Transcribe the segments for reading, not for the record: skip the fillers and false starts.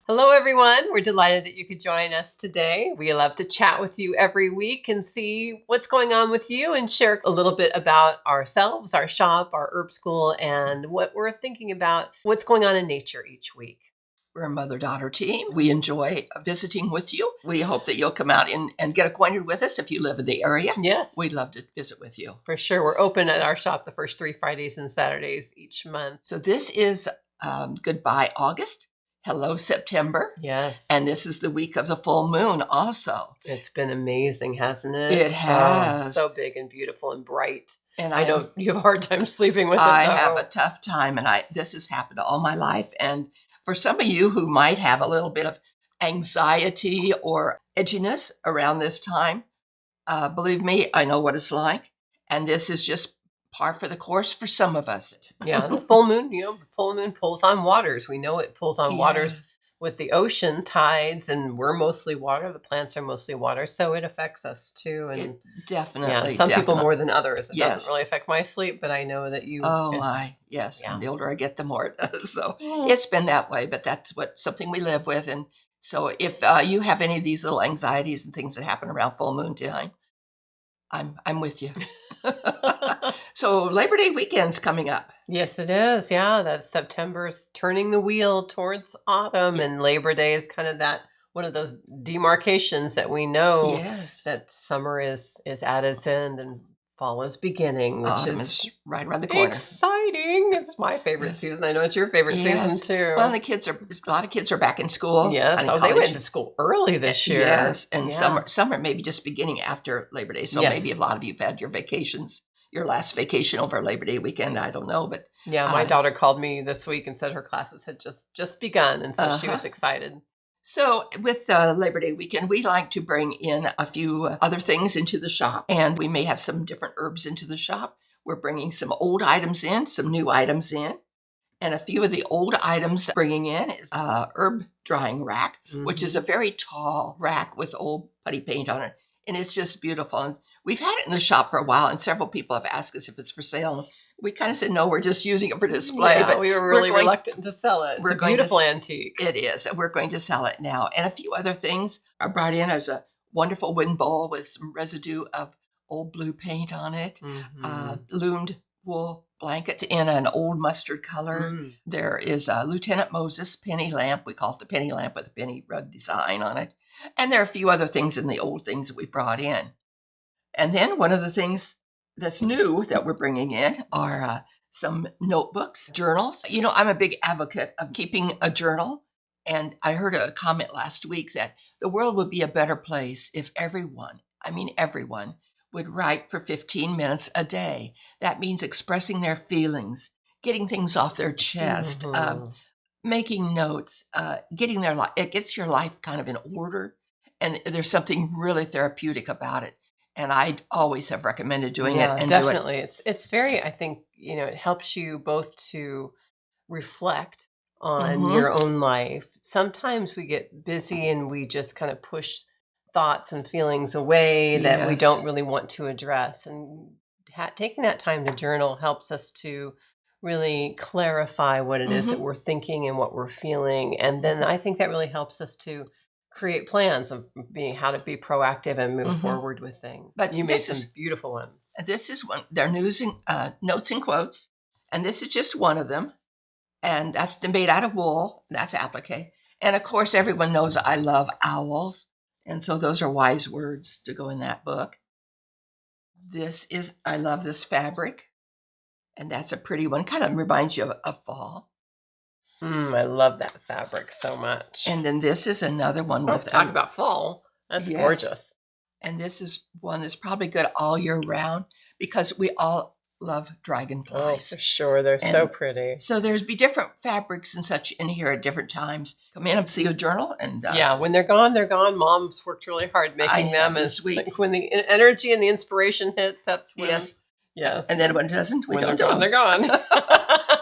Hello, everyone. We're delighted that you could join us today. We love to chat with you every week and see what's going on with you and share a little bit about ourselves, our shop, our herb school, and what we're thinking about what's going on in nature each week. We're a mother-daughter team. We enjoy visiting with you. We hope that you'll come out and get acquainted with us if you live in the area. Yes. We'd love to visit with you. For sure. We're open at our shop the first 3 Fridays and Saturdays each month. So this is Goodbye August. Hello, September. Yes. And this is the week of the full moon also. It's been amazing, hasn't it? It has. So big and beautiful and bright. And I know you have a hard time sleeping with it. I have a tough time, and this has happened all my life. And for some of you who might have a little bit of anxiety or edginess around this time, believe me, I know what it's like. And this is just par for the course for some of us. Yeah, the full moon, the full moon pulls on waters. We know it pulls on waters with the ocean tides, and we're mostly water. The plants are mostly water, so it affects us too. And it definitely, some people more than others. It Yes. doesn't really affect my sleep, but I know that you. Oh my, yes. Yeah. And the older I get, the more it does. So it's been that way, but that's something we live with. And so if you have any of these little anxieties and things that happen around full moon time, I'm with you. So Labor Day weekend's coming up. Yes, it is. Yeah, that September's turning the wheel towards autumn, and Labor Day is kind of that one of those demarcations that we know that summer is at its end and fall is beginning, which is right around the corner. Exciting! It's my favorite season. I know it's your favorite season too. Well, a lot of kids are back in school. Yes, they went to school early this year. Yes, and summer maybe just beginning after Labor Day. So maybe a lot of you've had your vacations. Your last vacation over Labor Day weekend, I don't know, but my daughter called me this week and said her classes had just begun, and so she was excited. So with Labor Day weekend, we like to bring in a few other things into the shop, and we may have some different herbs into the shop. We're bringing some old items in, some new items in, and a few of the old items bringing in is herb drying rack, which is a very tall rack with old putty paint on it, and it's just beautiful. And we've had it in the shop for a while, and several people have asked us if it's for sale. We kind of said, no, we're just using it for display. Yeah, but we were really reluctant to sell it. It's a beautiful antique. It is. And we're going to sell it now. And a few other things are brought in. There's a wonderful wooden bowl with some residue of old blue paint on it. Loomed wool blankets in an old mustard color. There is a Lieutenant Moses penny lamp. We call it the penny lamp with a penny rug design on it. And there are a few other things in the old things that we brought in. And then one of the things that's new that we're bringing in are some notebooks, journals. I'm a big advocate of keeping a journal. And I heard a comment last week that the world would be a better place if everyone would write for 15 minutes a day. That means expressing their feelings, getting things off their chest, making notes, getting their life. It gets your life kind of in order. And there's something really therapeutic about it. And I always have recommended doing it. And definitely. It's very, I think, it helps you both to reflect on your own life. Sometimes we get busy and we just kind of push thoughts and feelings away that we don't really want to address. And taking that time to journal helps us to really clarify what it is that we're thinking and what we're feeling. And then I think that really helps us to create plans of how to be proactive and move forward with things. But you made some beautiful ones. This is one. They're notes and quotes, and this is just one of them. And that's made out of wool. That's applique. And of course, everyone knows I love owls, and so those are wise words to go in that book. I love this fabric, and that's a pretty one. Kind of reminds you of fall. I love that fabric so much. And then this is another one with talk about fall. That's gorgeous. And this is one that's probably good all year round because we all love dragonflies. Oh, for sure. They're so pretty. So there's different fabrics and such in here at different times. Come in and see a journal. And when they're gone, they're gone. Mom's worked really hard making them. As when the energy and the inspiration hits, that's when. Yes. And then when it doesn't, we don't do them. They're gone.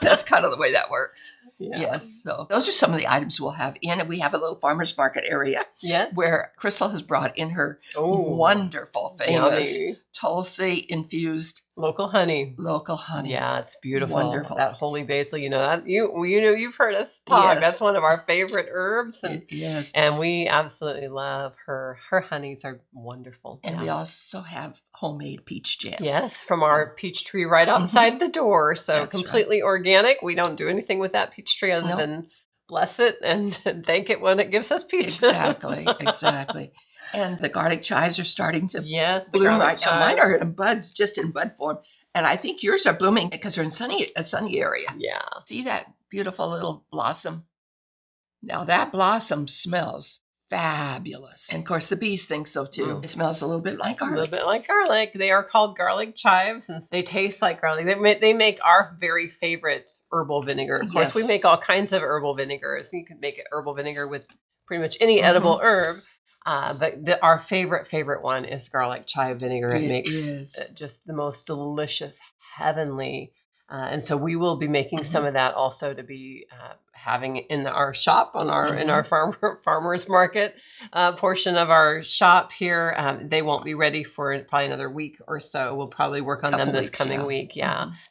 That's kind of the way that works. Yeah. Yes. So those are some of the items we'll have in. And we have a little farmer's market area where Crystal has brought in her wonderful, famous Tulsi infused Local honey. Local honey. Yeah, it's beautiful. Wonderful. That holy basil, you've heard us talk. Yes. That's one of our favorite herbs, and Yes. and we absolutely love her. Her honeys are wonderful. And we also have homemade peach jam. Yes, from our peach tree right outside the door. So That's completely organic. We don't do anything with that peach tree other than bless it and thank it when it gives us peaches. Exactly. And the garlic chives are starting to bloom right now. Mine are in buds, just in bud form. And I think yours are blooming because they're in a sunny area. Yeah. See that beautiful little blossom? Now that blossom smells fabulous. And of course the bees think so too. It smells a little bit like garlic. A little bit like garlic. They are called garlic chives and they taste like garlic. They make our very favorite herbal vinegar. Of course, we make all kinds of herbal vinegars. You can make herbal vinegar with pretty much any edible herb. But our favorite one is garlic chive vinegar. It makes just the most delicious, heavenly. And so we will be making some of that also to be having in our shop in our farmers market portion of our shop here. They won't be ready for probably another week or so. We'll probably work on them this coming week.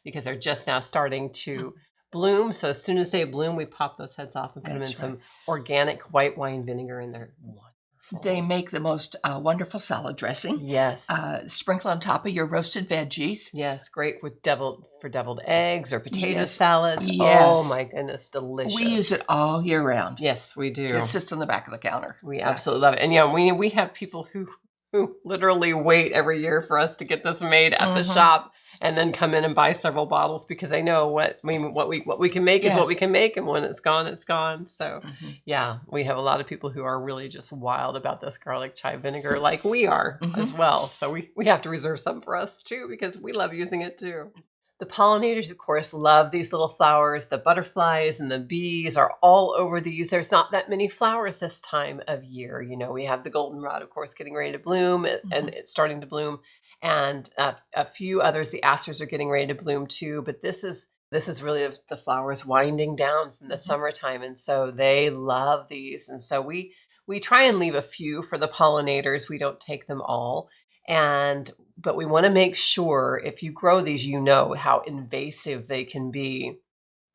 Because they're just now starting to bloom. So as soon as they bloom, we pop those heads off and put them in some organic white wine vinegar, and they're wonderful. They make the most wonderful salad dressing. Yes. Sprinkle on top of your roasted veggies. Yes, great with deviled eggs or potato salads. Yes. Oh my goodness, delicious. We use it all year round. Yes, we do. It sits on the back of the counter. We absolutely love it. And we have people who literally wait every year for us to get this made at the shop and then come in and buy several bottles because they know what we can make is what we can make, and when it's gone, it's gone. So we have a lot of people who are really just wild about this garlic chive vinegar, like we are as well. So we have to reserve some for us too because we love using it too. The pollinators, of course, love these little flowers. The butterflies and the bees are all over these. There's not that many flowers this time of year. We have the goldenrod, of course, getting ready to bloom, and it's starting to bloom. And a few others, the asters are getting ready to bloom too. But this is really the flowers winding down from the summertime. And so they love these. And so we try and leave a few for the pollinators. We don't take them all. But we want to make sure if you grow these, how invasive they can be.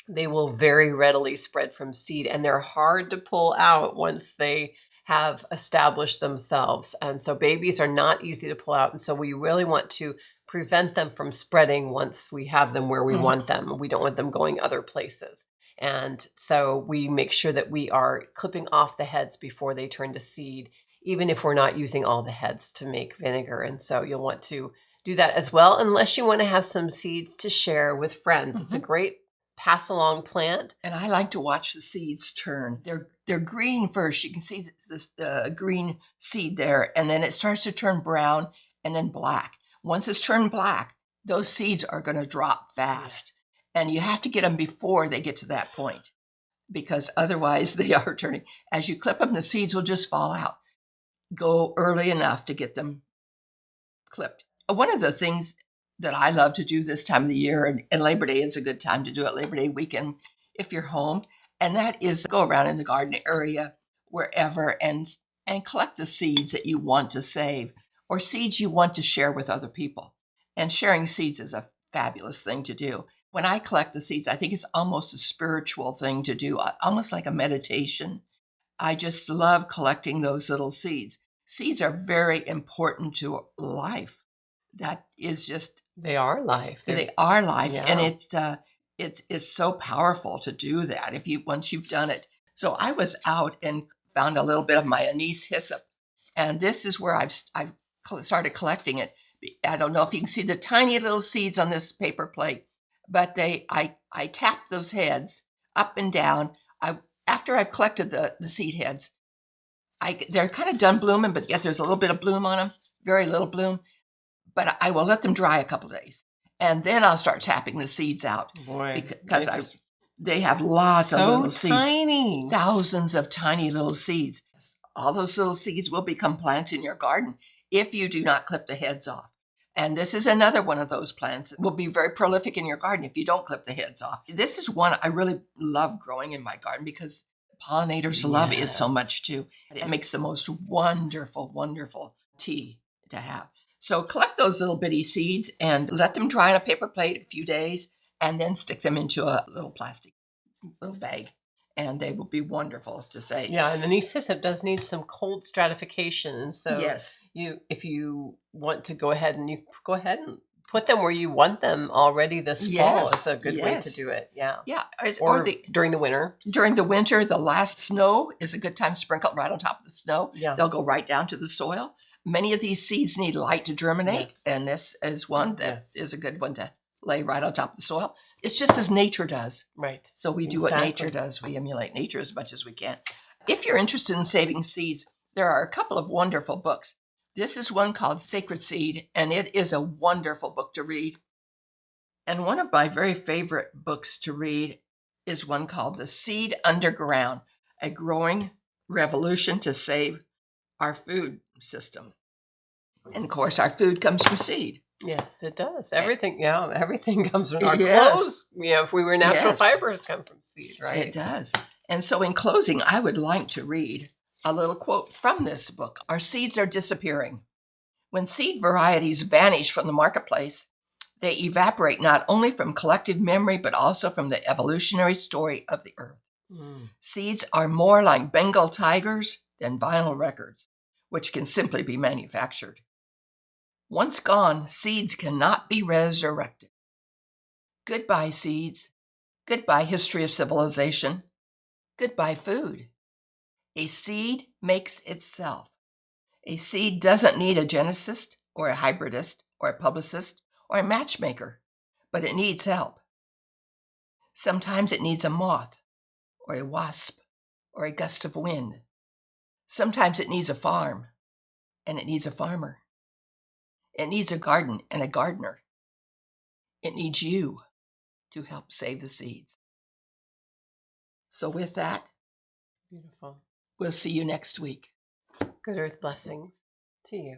They will very readily spread from seed, and they're hard to pull out once they have established themselves. And so babies are not easy to pull out. And so we really want to prevent them from spreading once we have them where we want them. We don't want them going other places. And so we make sure that we are clipping off the heads before they turn to seed, even if we're not using all the heads to make vinegar. And so you'll want to do that as well, unless you want to have some seeds to share with friends. It's a great pass along plant. And I like to watch the seeds turn. They're green first. You can see this green seed there, and then it starts to turn brown and then black. Once it's turned black, those seeds are going to drop fast. And you have to get them before they get to that point, because otherwise they are turning. As you clip them, the seeds will just fall out. Go early enough to get them clipped. One of the things that I love to do this time of the year, and Labor Day is a good time to do it, Labor Day weekend, if you're home, and that is go around in the garden area, wherever, and collect the seeds that you want to save, or seeds you want to share with other people. And sharing seeds is a fabulous thing to do. When I collect the seeds, I think it's almost a spiritual thing to do, almost like a meditation. I just love collecting those little seeds. Seeds are very important to life. That is just... They are life. They are life. Yeah. And it's so powerful to do that once you've done it. So I was out and found a little bit of my anise hyssop. And this is where I've started collecting it. I don't know if you can see the tiny little seeds on this paper plate, but I tap those heads up and down. After I've collected the seed heads, they're kind of done blooming, but yet there's a little bit of bloom on them, very little bloom. But I will let them dry a couple of days, and then I'll start tapping the seeds out. Boy, because they have lots of little seeds. Tiny. Thousands of tiny little seeds. All those little seeds will become plants in your garden if you do not clip the heads off. And this is another one of those plants that will be very prolific in your garden if you don't clip the heads off. This is one I really love growing in my garden because pollinators love it so much too. It makes the most wonderful, wonderful tea to have. So collect those little bitty seeds and let them dry on a paper plate a few days, and then stick them into a little plastic little bag, and they will be wonderful to save. Yeah, and the knee system does need some cold stratification. And so Yes. if you want to go ahead and put them where you want them already this fall. Yes. It's a good way to Yes. do it. Yeah. Yeah. Or during the winter. During the winter, the last snow is a good time to sprinkle right on top of the snow. Yeah. They'll go right down to the soil. Many of these seeds need light to germinate, Yes. and this is one that Yes. is a good one to lay right on top of the soil. It's just as nature does. Right. So we do what nature does. We emulate nature as much as we can. If you're interested in saving seeds, there are a couple of wonderful books. This is one called Sacred Seed, and it is a wonderful book to read. And one of my very favorite books to read is one called The Seed Underground, A Growing Revolution to Save Our Food System. And of course, our food comes from seed. Yes, it does. Everything, everything comes from our clothes. If we were natural fibers, come from seed, right? It does. And so in closing, I would like to read a little quote from this book. Our seeds are disappearing. When seed varieties vanish from the marketplace, they evaporate not only from collective memory, but also from the evolutionary story of the earth. Seeds are more like Bengal tigers than vinyl records, which can simply be manufactured. Once gone, seeds cannot be resurrected. Goodbye, seeds. Goodbye, history of civilization. Goodbye, food. A seed makes itself. A seed doesn't need a geneticist or a hybridist or a publicist or a matchmaker, but it needs help. Sometimes it needs a moth or a wasp or a gust of wind. Sometimes it needs a farm, and it needs a farmer. It needs a garden and a gardener. It needs you to help save the seeds. So with that, beautiful. We'll see you next week. Good earth blessings to you.